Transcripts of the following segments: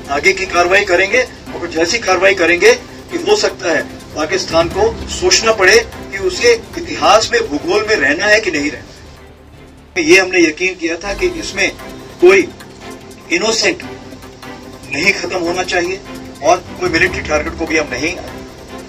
आगे की कार्रवाई करेंगे और कुछ ऐसी कार्रवाई करेंगे कि हो सकता है पाकिस्तान को सोचना पड़े कि उसे इतिहास में भूगोल में रहना है कि नहीं रहना है। ये हमने यकीन किया था कि इसमें कोई इनोसेंट नहीं खत्म होना चाहिए और कोई मिलिट्री टारगेट को भी हम नहीं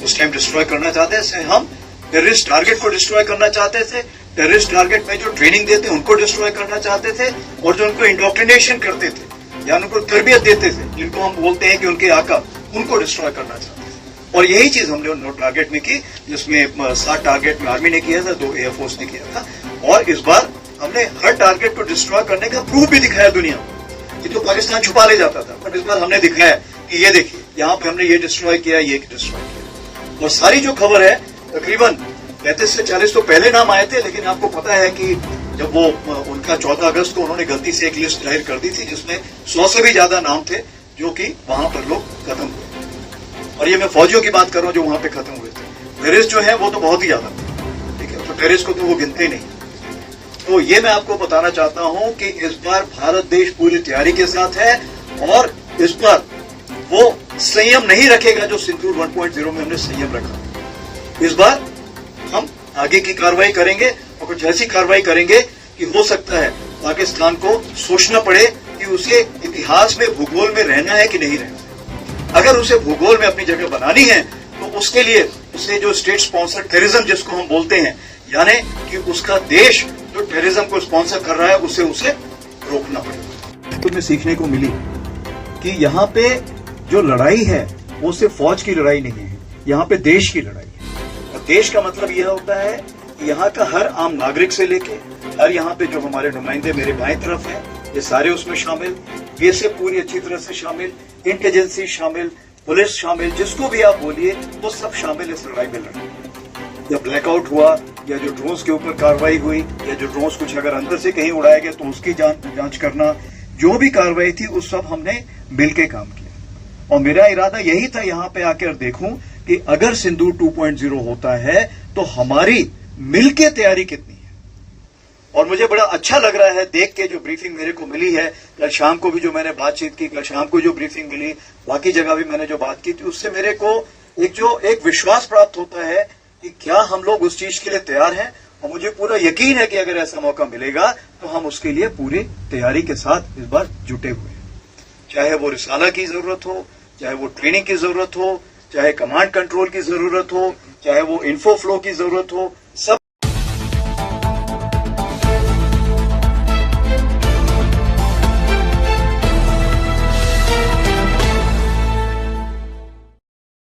उस टाइम डिस्ट्रॉय करना चाहते थे। हम टेररिस्ट टारगेट को डिस्ट्रॉय करना चाहते थे, टेररिस्ट टारगेट में जो ट्रेनिंग देते उनको डिस्ट्रॉय करना चाहते थे और जो उनको इंडोक्ट्रिनेशन करते थे या उनको तरबियत देते थे, जिनको हम बोलते हैं कि उनके आका, उनको डिस्ट्रॉय करना चाहते थे। और यही चीज हमने उन टारगेट में की, जिसमें 7 टारगेट में आर्मी ने किया था, 2 एयरफोर्स ने किया था। और इस बार हमने हर टारगेट को डिस्ट्रॉय करने का प्रूफ भी दिखाया दुनिया को। ये तो पाकिस्तान छुपा ले जाता था, बट इस बार हमने दिखाया कि ये देखिए यहाँ पे हमने ये डिस्ट्रॉय किया, ये डिस्ट्रॉय किया। और सारी जो खबर है तकरीबन 35 से 40 तो पहले नाम आए थे, लेकिन आपको पता है कि जब वो उनका 14 अगस्त को उन्होंने गलती से एक लिस्ट जाहिर कर दी थी जिसमें 100 से भी ज्यादा नाम थे जो कि वहां पर लोग खत्म हुए। और ये मैं फौजियों की बात कर रहा हूं जो वहां पे खत्म हुए थे। टेररिस्ट जो है वो तो बहुत ही ज्यादा थे, ठीक है, तो टेररिस्ट को तो वो गिनते ही नहीं। तो ये मैं आपको बताना चाहता हूं कि इस बार भारत देश पूरी तैयारी के साथ है और इस बार वो संयम नहीं रखेगा जो सिंदूर 1.0 में हमने संयम रखा। इस बार हम आगे की कार्रवाई करेंगे और कुछ ऐसी कार्रवाई करेंगे कि हो सकता है पाकिस्तान को सोचना पड़े कि उसे इतिहास में भूगोल में रहना है कि नहीं रहना है। अगर उसे भूगोल में अपनी जगह बनानी है तो उसके लिए उसे जो स्टेट स्पॉन्सर टेररिज्म जिसको हम बोलते हैं, यानी कि उसका देश जो टेररिज्म को स्पॉन्सर कर रहा है उसे रोकना पड़ेगा। तो हमें सीखने को मिली कि यहाँ पे जो लड़ाई है वो सिर्फ फौज की लड़ाई नहीं है, यहाँ पे देश की लड़ाई है। और देश का मतलब यह होता है कि यहाँ का हर आम नागरिक से लेके हर यहाँ पे जो हमारे नुमाइंदे मेरे बाएं तरफ हैं, ये सारे उसमें शामिल, ये से पूरी अच्छी तरह से शामिल, इंटेलिजेंसी शामिल, पुलिस शामिल, जिसको भी आप बोलिए वो सब शामिल इस लड़ाई में लड़े। जब ब्लैकआउट हुआ या जो ड्रोन्स के ऊपर कार्रवाई हुई या जो ड्रोन्स कुछ अगर अंदर से कहीं उड़ाया गया तो उसकी जांच करना, जो भी कार्रवाई थी उस सब हमने मिलकर काम किया। और मेरा इरादा यही था यहाँ पे आकर देखूं कि अगर सिंदूर 2.0 होता है तो हमारी मिलके तैयारी कितनी है। और मुझे बड़ा अच्छा लग रहा है देख के जो ब्रीफिंग मेरे को मिली है, कल शाम को भी जो मैंने बातचीत की, कल शाम को जो ब्रीफिंग मिली, बाकी जगह भी मैंने जो बात की थी, उससे मेरे को एक विश्वास प्राप्त होता है कि क्या हम लोग उस चीज के लिए तैयार हैं। और मुझे पूरा यकीन है कि अगर ऐसा मौका मिलेगा तो हम उसके लिए पूरी तैयारी के साथ इस बार जुटे हुए हैं। चाहे वो रिसाला की जरूरत हो, चाहे वो ट्रेनिंग की जरूरत हो, चाहे कमांड कंट्रोल की जरूरत हो, चाहे वो इन्फो फ्लो की जरूरत हो,